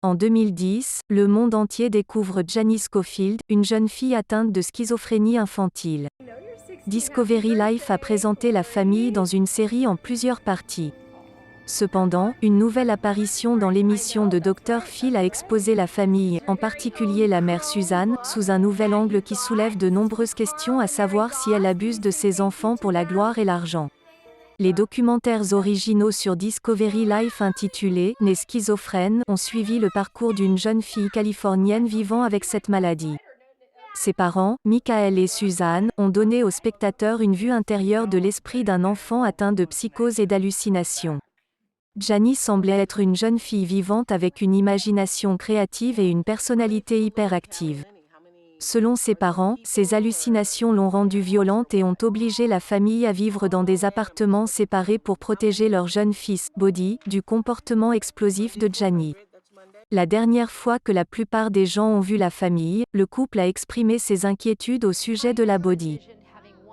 En 2010, le monde entier découvre Janie Schofield, une jeune fille atteinte de schizophrénie infantile. Discovery Life a présenté la famille dans une série en plusieurs parties. Cependant, une nouvelle apparition dans l'émission de Dr. Phil a exposé la famille, en particulier la mère Suzanne, sous un nouvel angle qui soulève de nombreuses questions à savoir si elle abuse de ses enfants pour la gloire et l'argent. Les documentaires originaux sur Discovery Life intitulés « Née schizophrène » ont suivi le parcours d'une jeune fille californienne vivant avec cette maladie. Ses parents, Michael et Suzanne, ont donné aux spectateurs une vue intérieure de l'esprit d'un enfant atteint de psychose et d'hallucinations. Janie semblait être une jeune fille vivante avec une imagination créative et une personnalité hyperactive. Selon ses parents, ces hallucinations l'ont rendue violente et ont obligé la famille à vivre dans des appartements séparés pour protéger leur jeune fils, Bodhi, du comportement explosif de Janie. La dernière fois que la plupart des gens ont vu la famille, le couple a exprimé ses inquiétudes au sujet de la Bodhi.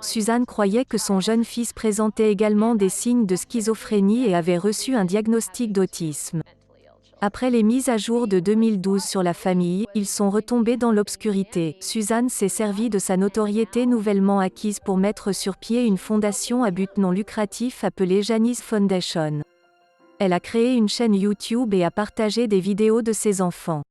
Suzanne croyait que son jeune fils présentait également des signes de schizophrénie et avait reçu un diagnostic d'autisme. Après les mises à jour de 2012 sur la famille, ils sont retombés dans l'obscurité. Suzanne s'est servie de sa notoriété nouvellement acquise pour mettre sur pied une fondation à but non lucratif appelée Janice Foundation. Elle a créé une chaîne YouTube et a partagé des vidéos de ses enfants.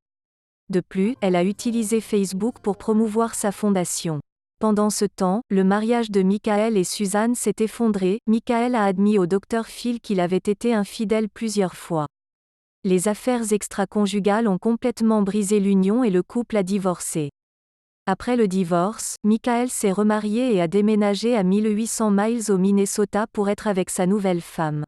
De plus, elle a utilisé Facebook pour promouvoir sa fondation. Pendant ce temps, le mariage de Michael et Suzanne s'est effondré. Michael a admis au Dr. Phil qu'il avait été infidèle plusieurs fois. Les affaires extra-conjugales ont complètement brisé l'union et le couple a divorcé. Après le divorce, Michael s'est remarié et a déménagé à 1800 miles au Minnesota pour être avec sa nouvelle femme.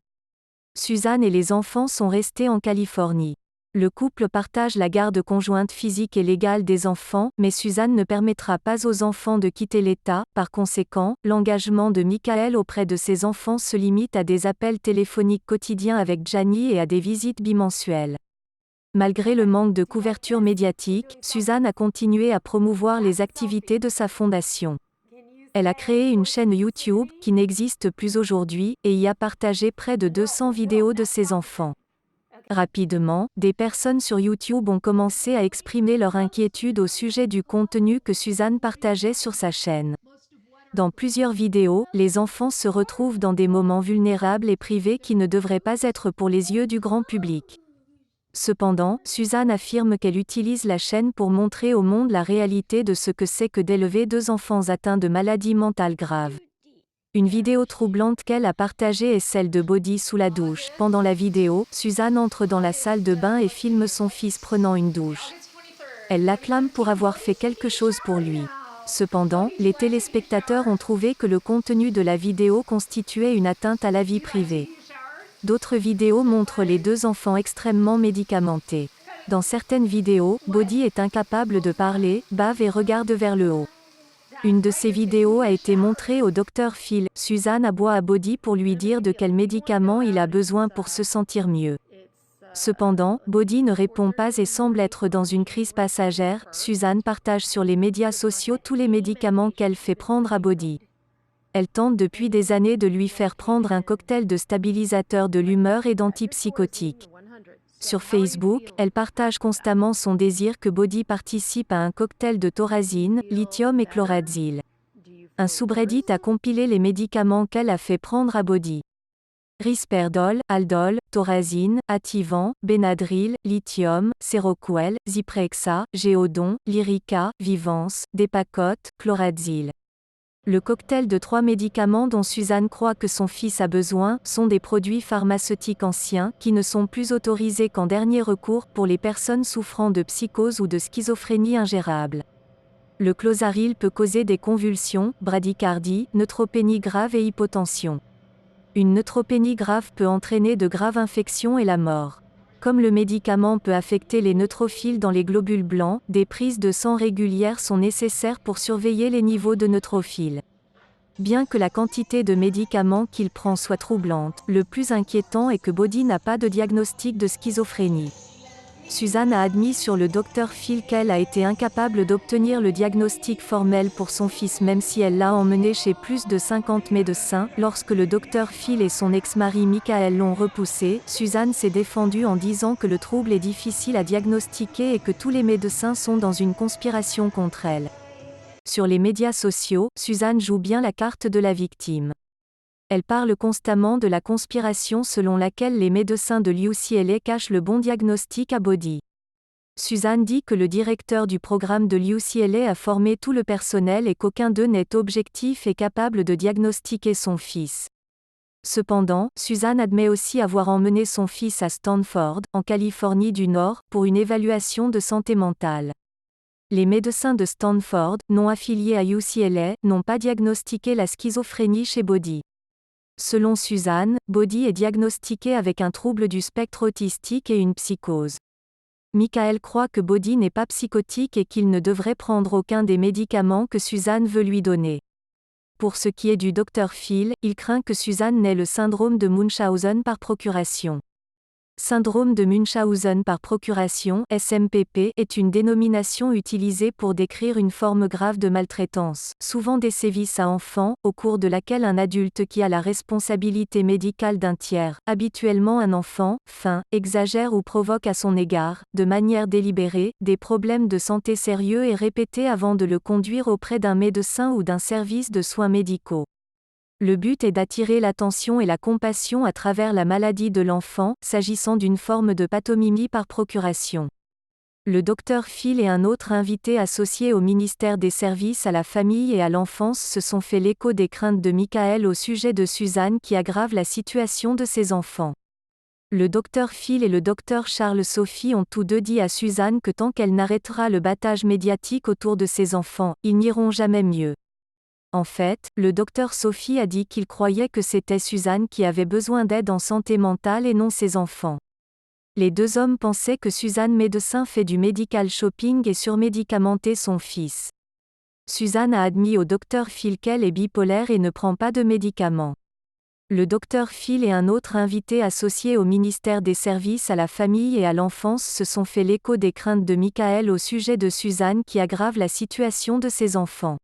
Suzanne et les enfants sont restés en Californie. Le couple partage la garde conjointe physique et légale des enfants, mais Suzanne ne permettra pas aux enfants de quitter l'État. Par conséquent, l'engagement de Michael auprès de ses enfants se limite à des appels téléphoniques quotidiens avec Janie et à des visites bimensuelles. Malgré le manque de couverture médiatique, Suzanne a continué à promouvoir les activités de sa fondation. Elle a créé une chaîne YouTube, qui n'existe plus aujourd'hui, et y a partagé près de 200 vidéos de ses enfants. Rapidement, des personnes sur YouTube ont commencé à exprimer leur inquiétude au sujet du contenu que Suzanne partageait sur sa chaîne. Dans plusieurs vidéos, les enfants se retrouvent dans des moments vulnérables et privés qui ne devraient pas être pour les yeux du grand public. Cependant, Suzanne affirme qu'elle utilise la chaîne pour montrer au monde la réalité de ce que c'est que d'élever 2 enfants atteints de maladies mentales graves. Une vidéo troublante qu'elle a partagée est celle de Bodhi sous la douche. Pendant la vidéo, Suzanne entre dans la salle de bain et filme son fils prenant une douche. Elle l'acclame pour avoir fait quelque chose pour lui. Cependant, les téléspectateurs ont trouvé que le contenu de la vidéo constituait une atteinte à la vie privée. D'autres vidéos montrent les 2 enfants extrêmement médicamentés. Dans certaines vidéos, Bodhi est incapable de parler, bave et regarde vers le haut. Une de ces vidéos a été montrée au Dr. Phil. Suzanne aboie à Bodhi pour lui dire de quels médicaments il a besoin pour se sentir mieux. Cependant, Bodhi ne répond pas et semble être dans une crise passagère. Suzanne partage sur les médias sociaux tous les médicaments qu'elle fait prendre à Bodhi. Elle tente depuis des années de lui faire prendre un cocktail de stabilisateur de l'humeur et d'antipsychotiques. Sur Facebook, elle partage constamment son désir que Bodhi participe à un cocktail de thorazine, lithium et chlorazyle. Un subreddit a compilé les médicaments qu'elle a fait prendre à Bodhi. Risperdal, Aldol, thorazine, Ativan, Benadryl, lithium, Seroquel, Zyprexa, Géodon, Lyrica, Vivance, Depakote, chlorazyle. Le cocktail de 3 médicaments dont Suzanne croit que son fils a besoin sont des produits pharmaceutiques anciens qui ne sont plus autorisés qu'en dernier recours pour les personnes souffrant de psychose ou de schizophrénie ingérable. Le clozaril peut causer des convulsions, bradycardie, neutropénie grave et hypotension. Une neutropénie grave peut entraîner de graves infections et la mort. Comme le médicament peut affecter les neutrophiles dans les globules blancs, des prises de sang régulières sont nécessaires pour surveiller les niveaux de neutrophiles. Bien que la quantité de médicaments qu'il prend soit troublante, le plus inquiétant est que Bodhi n'a pas de diagnostic de schizophrénie. Suzanne a admis sur le Dr Phil qu'elle a été incapable d'obtenir le diagnostic formel pour son fils même si elle l'a emmené chez plus de 50 médecins. Lorsque le Dr Phil et son ex-mari Michael l'ont repoussé, Suzanne s'est défendue en disant que le trouble est difficile à diagnostiquer et que tous les médecins sont dans une conspiration contre elle. Sur les médias sociaux, Suzanne joue bien la carte de la victime. Elle parle constamment de la conspiration selon laquelle les médecins de l'UCLA cachent le bon diagnostic à Bodhi. Suzanne dit que le directeur du programme de l'UCLA a formé tout le personnel et qu'aucun d'eux n'est objectif et capable de diagnostiquer son fils. Cependant, Suzanne admet aussi avoir emmené son fils à Stanford, en Californie du Nord, pour une évaluation de santé mentale. Les médecins de Stanford, non affiliés à UCLA, n'ont pas diagnostiqué la schizophrénie chez Bodhi. Selon Suzanne, Bodhi est diagnostiqué avec un trouble du spectre autistique et une psychose. Michael croit que Bodhi n'est pas psychotique et qu'il ne devrait prendre aucun des médicaments que Suzanne veut lui donner. Pour ce qui est du Dr Phil, il craint que Suzanne n'ait le syndrome de Munchausen par procuration. Syndrome de Munchausen par procuration, SMPP, est une dénomination utilisée pour décrire une forme grave de maltraitance, souvent des sévices à enfants, au cours de laquelle un adulte qui a la responsabilité médicale d'un tiers, habituellement un enfant, exagère ou provoque à son égard, de manière délibérée, des problèmes de santé sérieux et répétés avant de le conduire auprès d'un médecin ou d'un service de soins médicaux. Le but est d'attirer l'attention et la compassion à travers la maladie de l'enfant, s'agissant d'une forme de pathomimie par procuration. Le Dr Phil et un autre invité associé au ministère des Services à la famille et à l'enfance se sont fait l'écho des craintes de Michael au sujet de Suzanne qui aggrave la situation de ses enfants. Le Dr Phil et le Dr Charles Sophie ont tous deux dit à Suzanne que tant qu'elle n'arrêtera le battage médiatique autour de ses enfants, ils n'iront jamais mieux. En fait, le Dr Sophie a dit qu'il croyait que c'était Suzanne qui avait besoin d'aide en santé mentale et non ses enfants. Les deux hommes pensaient que Suzanne médecin fait du medical shopping et surmédicamentait son fils. Suzanne a admis au Dr Phil qu'elle est bipolaire et ne prend pas de médicaments. Le Dr Phil et un autre invité associé au ministère des Services à la famille et à l'enfance se sont fait l'écho des craintes de Michael au sujet de Suzanne qui aggrave la situation de ses enfants.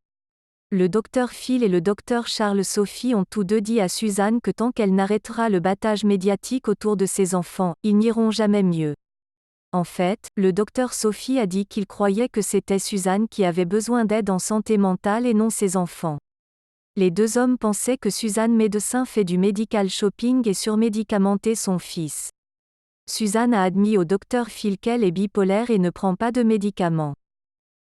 Le Dr Phil et le Dr Charles Sophie ont tous deux dit à Suzanne que tant qu'elle n'arrêtera le battage médiatique autour de ses enfants, ils n'iront jamais mieux. En fait, le Dr Sophie a dit qu'il croyait que c'était Suzanne qui avait besoin d'aide en santé mentale et non ses enfants. Les deux hommes pensaient que Suzanne médecin fait du medical shopping et surmédicamentait son fils. Suzanne a admis au Dr Phil qu'elle est bipolaire et ne prend pas de médicaments.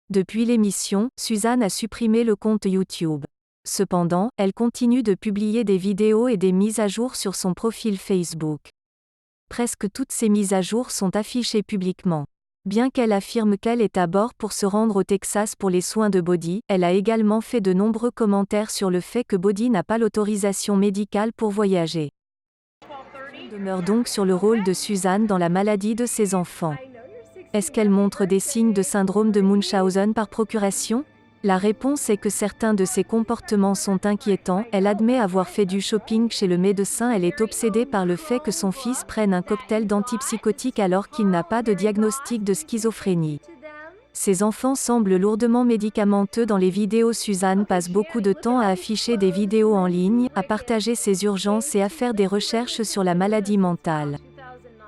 Depuis l'émission, Suzanne a supprimé le compte YouTube. Cependant, elle continue de publier des vidéos et des mises à jour sur son profil Facebook. Presque toutes ces mises à jour sont affichées publiquement. Bien qu'elle affirme qu'elle est à bord pour se rendre au Texas pour les soins de Bodhi, elle a également fait de nombreux commentaires sur le fait que Bodhi n'a pas l'autorisation médicale pour voyager. Elle demeure donc sur le rôle de Suzanne dans la maladie de ses enfants. Est-ce qu'elle montre des signes de syndrome de Munchausen par procuration ? La réponse est que certains de ses comportements sont inquiétants. Elle admet avoir fait du shopping chez le médecin. Elle est obsédée par le fait que son fils prenne un cocktail d'antipsychotiques alors qu'il n'a pas de diagnostic de schizophrénie. Ses enfants semblent lourdement médicamenteux dans les vidéos. Suzanne passe beaucoup de temps à afficher des vidéos en ligne, à partager ses urgences et à faire des recherches sur la maladie mentale.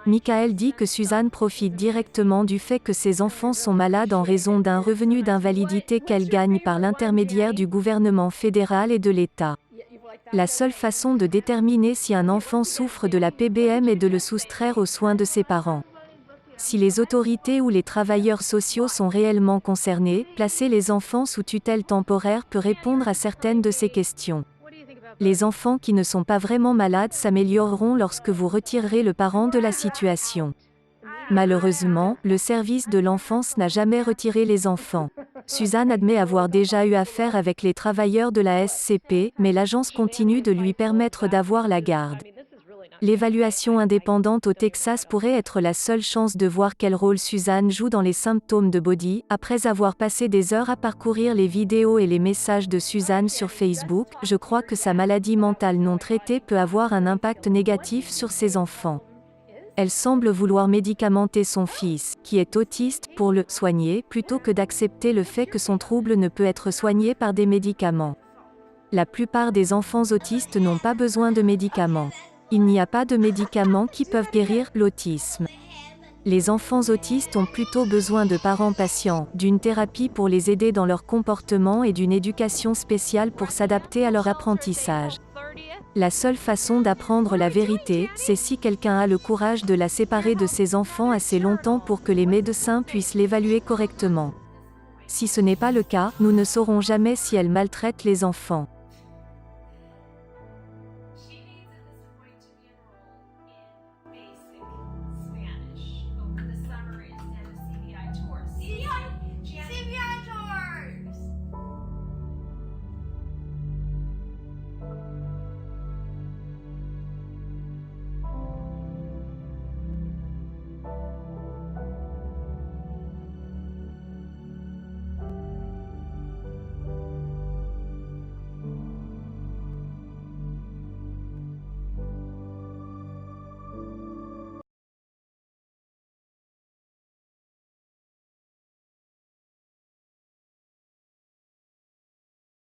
Michael dit que Suzanne profite directement du fait que ses enfants sont malades en raison d'un revenu d'invalidité qu'elle gagne par l'intermédiaire du gouvernement fédéral et de l'État. La seule façon de déterminer si un enfant souffre de la PBM est de le soustraire aux soins de ses parents. Si les autorités ou les travailleurs sociaux sont réellement concernés, placer les enfants sous tutelle temporaire peut répondre à certaines de ces questions. Les enfants qui ne sont pas vraiment malades s'amélioreront lorsque vous retirerez le parent de la situation. Malheureusement, le service de l'enfance n'a jamais retiré les enfants. Suzanne admet avoir déjà eu affaire avec les travailleurs de la SCP, mais l'agence continue de lui permettre d'avoir la garde. L'évaluation indépendante au Texas pourrait être la seule chance de voir quel rôle Suzanne joue dans les symptômes de Bodhi. Après avoir passé des heures à parcourir les vidéos et les messages de Suzanne sur Facebook, je crois que sa maladie mentale non traitée peut avoir un impact négatif sur ses enfants. Elle semble vouloir médicamenter son fils, qui est autiste, pour le soigner, plutôt que d'accepter le fait que son trouble ne peut être soigné par des médicaments. La plupart des enfants autistes n'ont pas besoin de médicaments. Il n'y a pas de médicaments qui peuvent guérir l'autisme. Les enfants autistes ont plutôt besoin de parents patients, d'une thérapie pour les aider dans leur comportement et d'une éducation spéciale pour s'adapter à leur apprentissage. La seule façon d'apprendre la vérité, c'est si quelqu'un a le courage de la séparer de ses enfants assez longtemps pour que les médecins puissent l'évaluer correctement. Si ce n'est pas le cas, nous ne saurons jamais si elle maltraite les enfants.